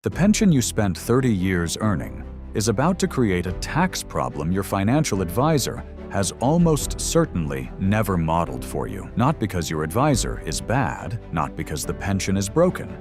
The pension you spent 30 years earning is about to create a tax problem your financial advisor has almost certainly never modeled for you. Not because your advisor is bad, not because the pension is broken,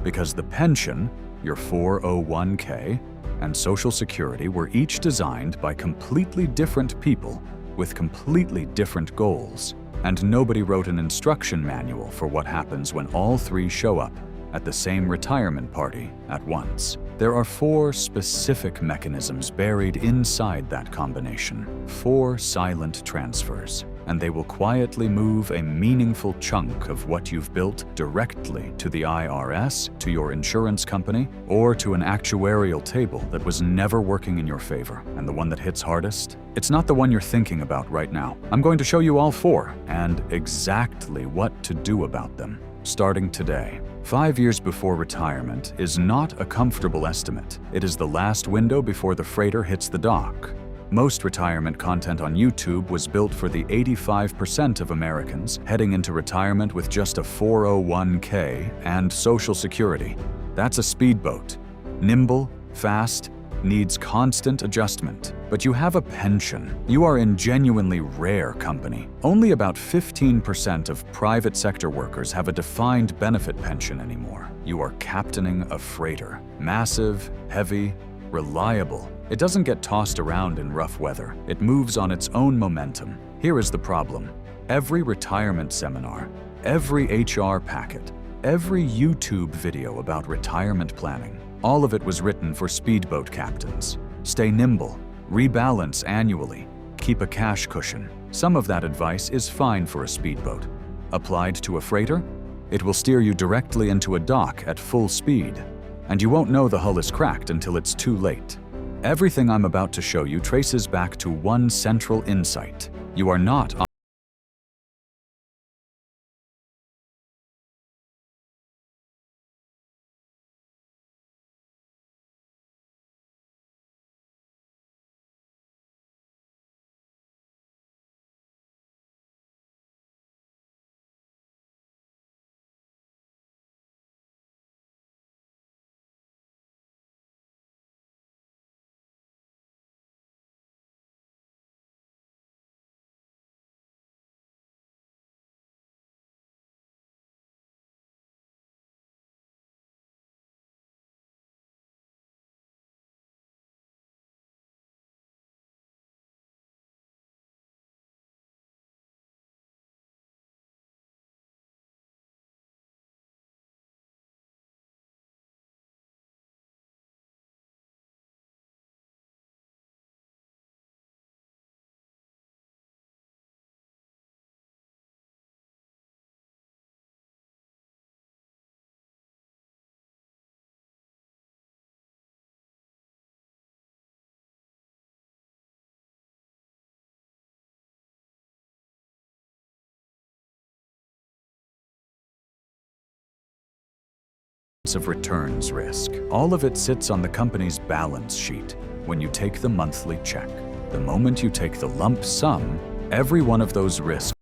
because the pension, your 401k, and Social Security were each designed by completely different people with completely different goals, and nobody wrote an instruction manual for what happens when all three show up at the same retirement party at once. There are 4 specific mechanisms buried inside that combination, 4 silent transfers, and they will quietly move a meaningful chunk of what you've built directly to the IRS, to your insurance company, or to an actuarial table that was never working in your favor. And the one that hits hardest? It's not the one you're thinking about right now. I'm going to show you all 4 and exactly what to do about them, starting today. 5 years before retirement is not a comfortable estimate. It is the last window before the freighter hits the dock. Most retirement content on YouTube was built for the 85% of Americans heading into retirement with just a 401k and Social Security. That's a speedboat. Nimble, fast, needs constant adjustment. But you have a pension. You are in genuinely rare company. Only about 15% of private sector workers have a defined benefit pension anymore. You are captaining a freighter. Massive, heavy, reliable. It doesn't get tossed around in rough weather. It moves on its own momentum. Here is the problem. Every retirement seminar, every HR packet, every YouTube video about retirement planning, all of it was written for speedboat captains. Stay nimble, rebalance annually, keep a cash cushion. Some of that advice is fine for a speedboat. Applied to a freighter, it will steer you directly into a dock at full speed, and you won't know the hull is cracked until it's too late. Everything I'm about to show you traces back to one central insight. You are not of returns risk. All of it sits on the company's balance sheet when you take the monthly check. The moment you take the lump sum, every one of those risks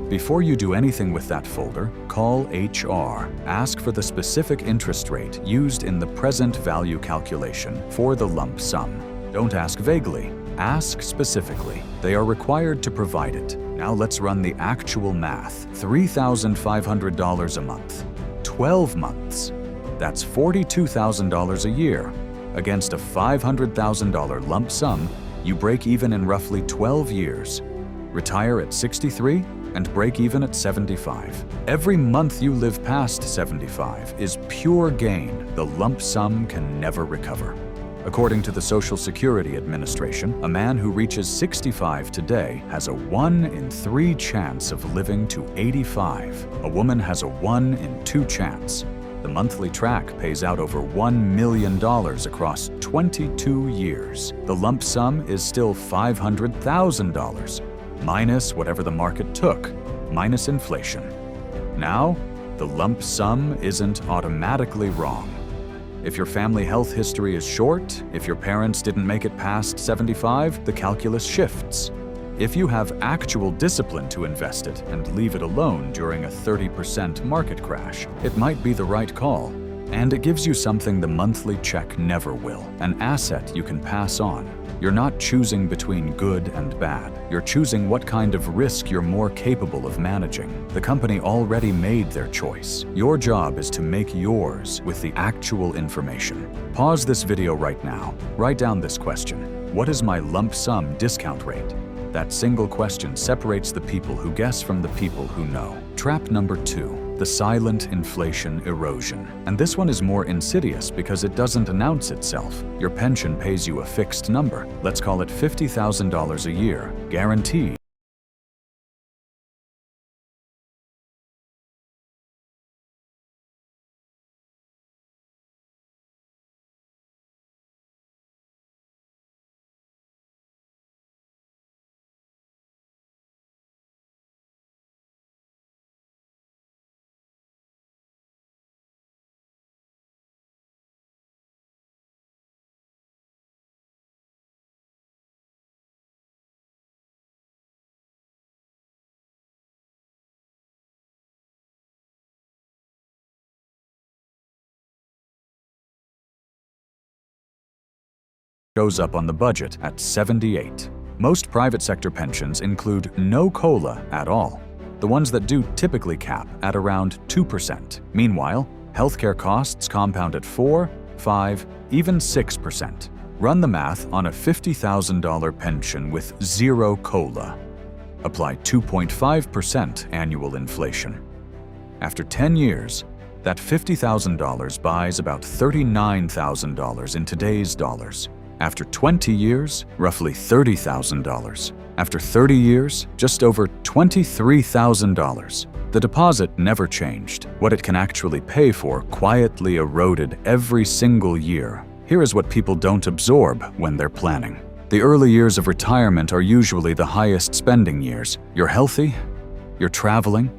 Before you do anything with that folder, call HR. Ask for the specific interest rate used in the present value calculation for the lump sum. Don't ask vaguely. Ask specifically. They are required to provide it. Now let's run the actual math. $3,500 a month. 12 months. That's $42,000 a year. Against a $500,000 lump sum, you break even in roughly 12 years. Retire at 63 and break even at 75. Every month you live past 75 is pure gain the lump sum can never recover. According to the Social Security Administration, a man who reaches 65 today has a 1 in 3 chance of living to 85. A woman has a 1 in 2 chance. The monthly track pays out over $1 million across 22 years. The lump sum is still $500,000, minus whatever the market took, minus inflation. Now, the lump sum isn't automatically wrong. If your family health history is short, if your parents didn't make it past 75, the calculus shifts. If you have actual discipline to invest it and leave it alone during a 30% market crash, it might be the right call. And it gives you something the monthly check never will, an asset you can pass on. You're not choosing between good and bad. You're choosing what kind of risk you're more capable of managing. The company already made their choice. Your job is to make yours with the actual information. Pause this video right now. Write down this question. What is my lump sum discount rate? That single question separates the people who guess from the people who know. Trap number 2, the silent inflation erosion. And this one is more insidious because it doesn't announce itself. Your pension pays you a fixed number. Let's call it $50,000 a year, guaranteed. Shows up on the budget at 78. Most private sector pensions include no COLA at all. The ones that do typically cap at around 2%. Meanwhile, healthcare costs compound at 4, 5, even 6%. Run the math on a $50,000 pension with zero COLA. Apply 2.5% annual inflation. After 10 years, that $50,000 buys about $39,000 in today's dollars. After 20 years, roughly $30,000. After 30 years, just over $23,000. The deposit never changed. What it can actually pay for quietly eroded every single year. Here is what people don't absorb when they're planning. The early years of retirement are usually the highest spending years. You're healthy, you're traveling,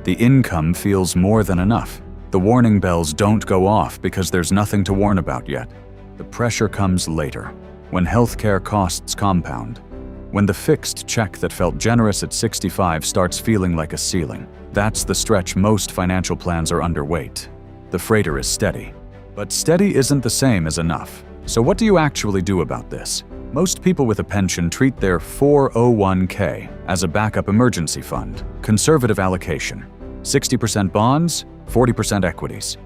the income feels more than enough. The warning bells don't go off because there's nothing to warn about yet. The pressure comes later, when healthcare costs compound, when the fixed check that felt generous at 65 starts feeling like a ceiling. That's the stretch most financial plans are underweight. The freighter is steady. But steady isn't the same as enough. So what do you actually do about this? Most people with a pension treat their 401k as a backup emergency fund, conservative allocation, 60% bonds, 40% equities.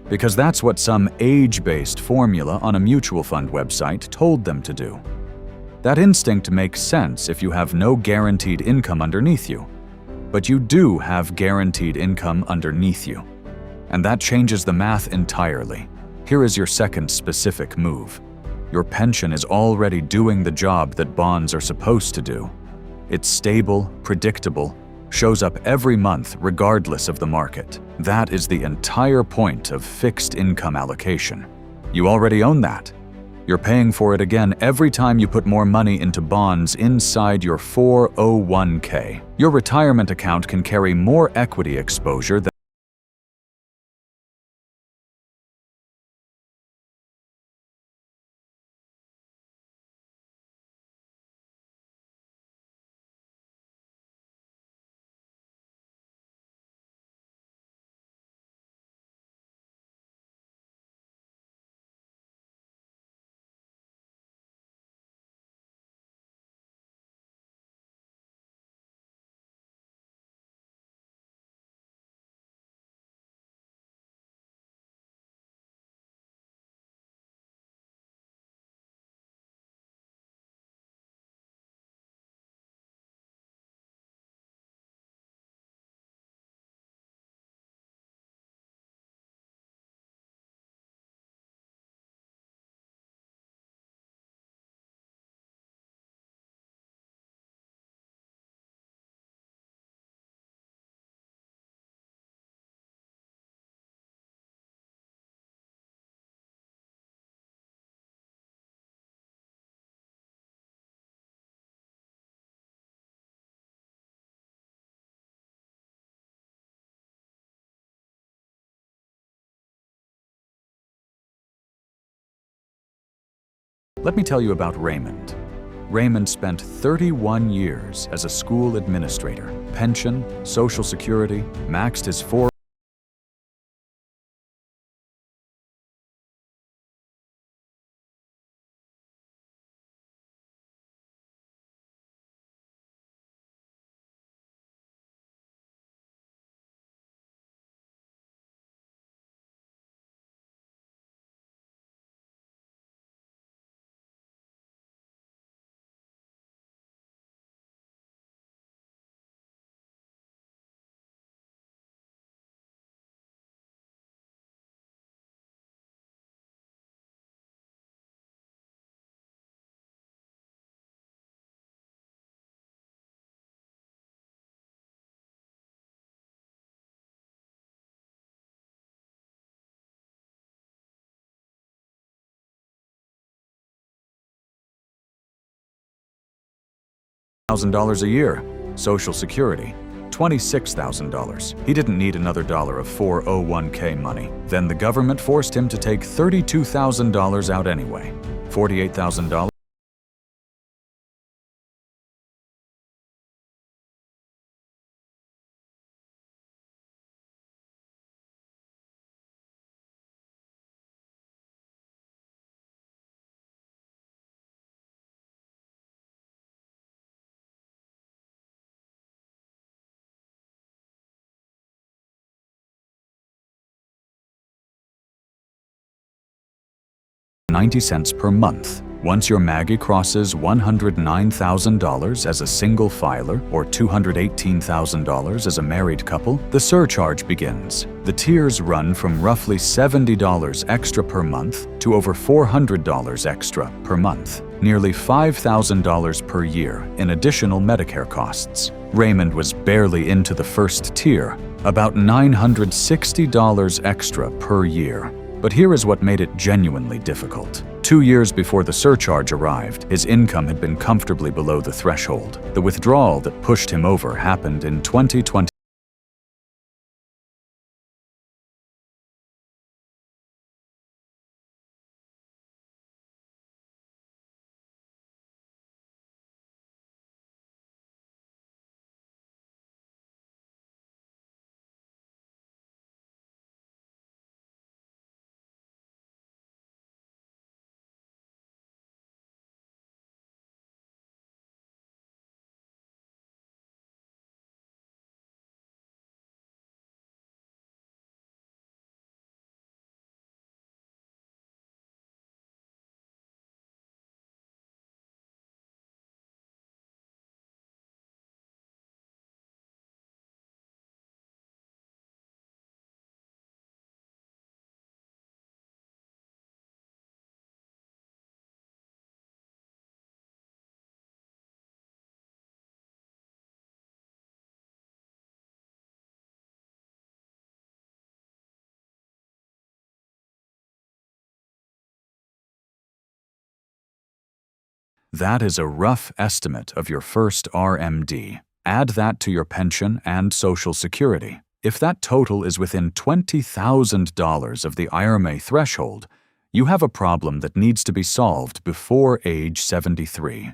Because that's what some age-based formula on a mutual fund website told them to do. That instinct makes sense if you have no guaranteed income underneath you. But you do have guaranteed income underneath you. And that changes the math entirely. Here is your second specific move. Your pension is already doing the job that bonds are supposed to do. It's stable, predictable, shows up every month regardless of the market. That is the entire point of fixed income allocation. You already own that. You're paying for it again every time you put more money into bonds inside your 401k. Your retirement account can carry more equity exposure than Let me tell you about Raymond. Raymond spent 31 years as a school administrator. Pension, Social Security, maxed his $4,000 a year. Social Security, $26,000. He didn't need another dollar of 401k money. Then the government forced him to take $32,000 out anyway. $48,000. $0.90 per month. Once your Maggie crosses $109,000 as a single filer or $218,000 as a married couple, the surcharge begins. The tiers run from roughly $70 extra per month to over $400 extra per month, nearly $5,000 per year in additional Medicare costs. Raymond was barely into the first tier, about $960 extra per year. But here is what made it genuinely difficult. 2 years before the surcharge arrived, his income had been comfortably below the threshold. The withdrawal that pushed him over happened in 2020. That is a rough estimate of your first RMD. Add that to your pension and Social Security. If that total is within $20,000 of the IRMAA threshold, you have a problem that needs to be solved before age 73.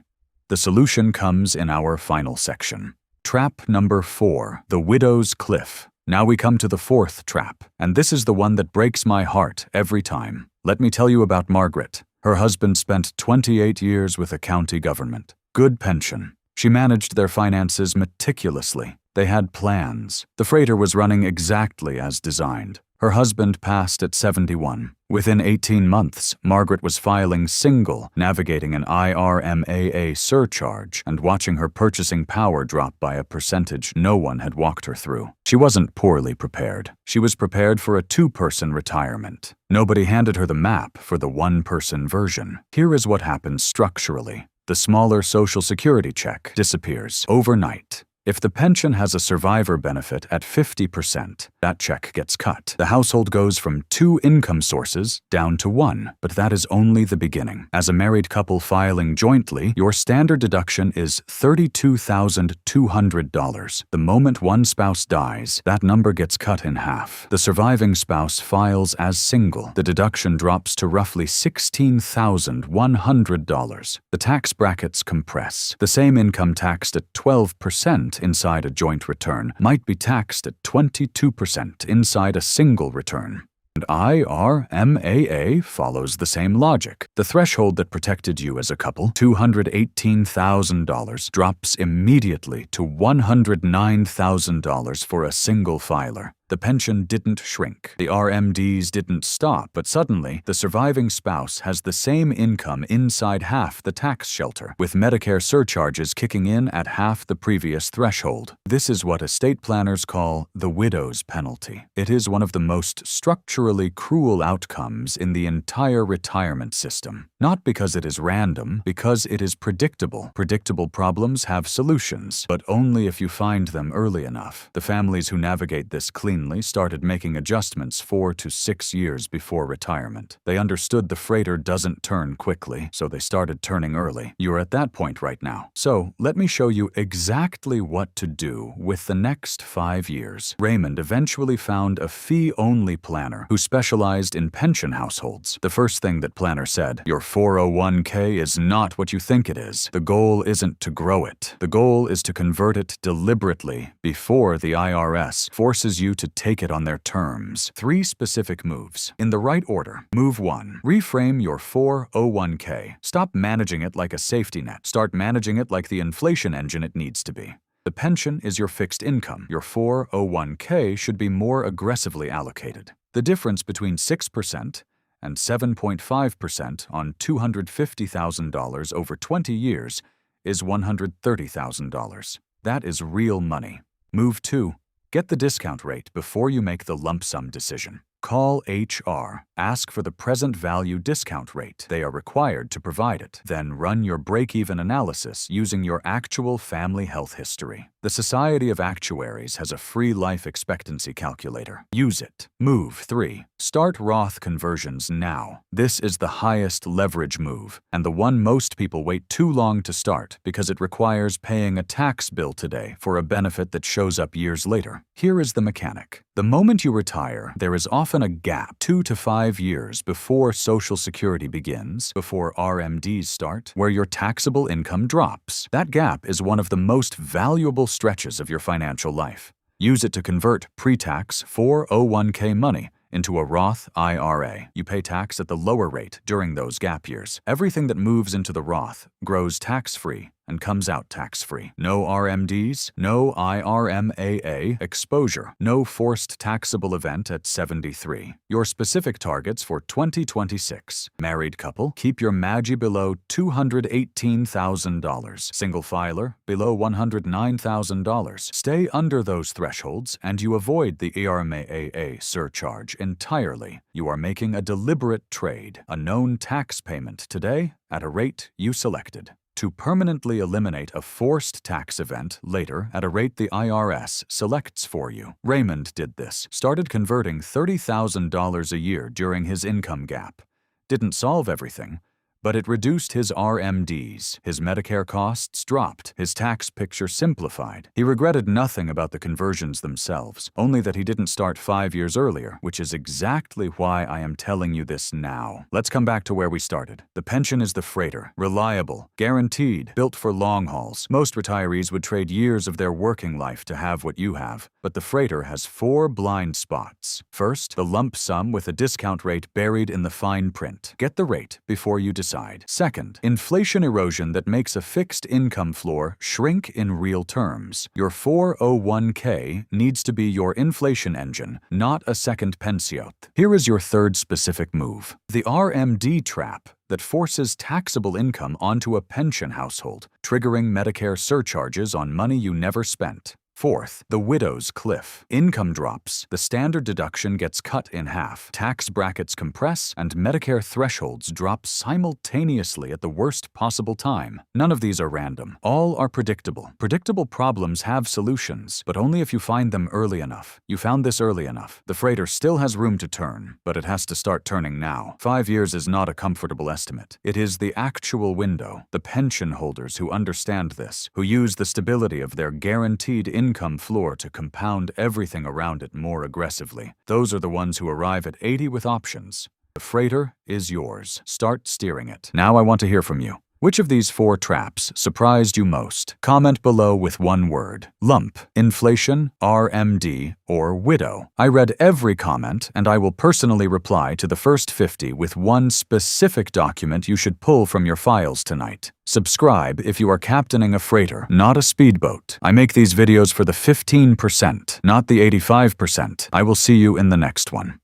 The solution comes in our final section. Trap number 4, the widow's cliff. Now we come to the fourth trap, and this is the one that breaks my heart every time. Let me tell you about Margaret. Her husband spent 28 years with the county government. Good pension. She managed their finances meticulously. They had plans. The freighter was running exactly as designed. Her husband passed at 71. Within 18 months, Margaret was filing single, navigating an IRMAA surcharge, and watching her purchasing power drop by a percentage no one had walked her through. She wasn't poorly prepared. She was prepared for a 2-person retirement. Nobody handed her the map for the 1-person version. Here is what happens structurally. The smaller Social Security check disappears overnight. If the pension has a survivor benefit at 50%, that check gets cut. The household goes from 2 income sources down to 1, but that is only the beginning. As a married couple filing jointly, your standard deduction is $32,200. The moment one spouse dies, that number gets cut in half. The surviving spouse files as single. The deduction drops to roughly $16,100. The tax brackets compress. The same income taxed at 12% inside a joint return might be taxed at 22% inside a single return. And IRMAA follows the same logic. The threshold that protected you as a couple, $218,000, drops immediately to $109,000 for a single filer. The pension didn't shrink. The RMDs didn't stop, but suddenly, the surviving spouse has the same income inside half the tax shelter, with Medicare surcharges kicking in at half the previous threshold. This is what estate planners call the widow's penalty. It is one of the most structurally cruel outcomes in the entire retirement system. Not because it is random, because it is predictable. Predictable problems have solutions, but only if you find them early enough. The families who navigate this cleanly started making adjustments 4 to 6 years before retirement. They understood the freighter doesn't turn quickly, so they started turning early. You're at that point right now. So let me show you exactly what to do with the next 5 years. Raymond eventually found a fee-only planner who specialized in pension households. The first thing that planner said, your 401k is not what you think it is. The goal isn't to grow it. The goal is to convert it deliberately before the IRS forces you to take it on their terms. 3 specific moves. In the right order. Move 1. Reframe your 401k. Stop managing it like a safety net. Start managing it like the inflation engine it needs to be. The pension is your fixed income. Your 401k should be more aggressively allocated. The difference between 6% and 7.5% on $250,000 over 20 years is $130,000. That is real money. Move 2. Get the discount rate before you make the lump sum decision. Call HR. Ask for the present value discount rate. They are required to provide it. Then run your break-even analysis using your actual family health history. The Society of Actuaries has a free life expectancy calculator. Use it. Move 3. Start Roth conversions now. This is the highest leverage move, and the one most people wait too long to start because it requires paying a tax bill today for a benefit that shows up years later. Here is the mechanic. The moment you retire, there is often a gap, 2 to 5 years before Social Security begins, before RMDs start, where your taxable income drops. That gap is one of the most valuable stretches of your financial life. Use it to convert pre-tax 401k money into a Roth IRA. You pay tax at the lower rate during those gap years. Everything that moves into the Roth grows tax-free and comes out tax-free. No RMDs, no IRMAA exposure, no forced taxable event at 73. Your specific targets for 2026. Married couple, keep your MAGI below $218,000. Single filer, below $109,000. Stay under those thresholds and you avoid the IRMAA surcharge entirely. You are making a deliberate trade, a known tax payment today at a rate you selected, to permanently eliminate a forced tax event later at a rate the IRS selects for you. Raymond did this, started converting $30,000 a year during his income gap. Didn't solve everything, but it reduced his RMDs. His Medicare costs dropped. His tax picture simplified. He regretted nothing about the conversions themselves, only that he didn't start 5 years earlier, which is exactly why I am telling you this now. Let's come back to where we started. The pension is the freighter. Reliable, guaranteed, built for long hauls. Most retirees would trade years of their working life to have what you have. But the freighter has 4 blind spots. First, the lump sum with a discount rate buried in the fine print. Get the rate before you decide. Second, inflation erosion that makes a fixed income floor shrink in real terms. Your 401k needs to be your inflation engine, not a second pensiot. Here is your third specific move. The RMD trap that forces taxable income onto a pension household, triggering Medicare surcharges on money you never spent. Fourth, the widow's cliff. Income drops, the standard deduction gets cut in half, tax brackets compress, and Medicare thresholds drop simultaneously at the worst possible time. None of these are random. All are predictable. Predictable problems have solutions, but only if you find them early enough. You found this early enough. The freighter still has room to turn, but it has to start turning now. 5 years is not a comfortable estimate. It is the actual window. The pension holders who understand this, who use the stability of their guaranteed income floor to compound everything around it more aggressively. Those are the ones who arrive at 80 with options. The freighter is yours. Start steering it. Now I want to hear from you. Which of these 4 traps surprised you most? Comment below with one word: lump, inflation, RMD, or widow. I read every comment, and I will personally reply to the first 50 with one specific document you should pull from your files tonight. Subscribe if you are captaining a freighter, not a speedboat. I make these videos for the 15%, not the 85%. I will see you in the next one.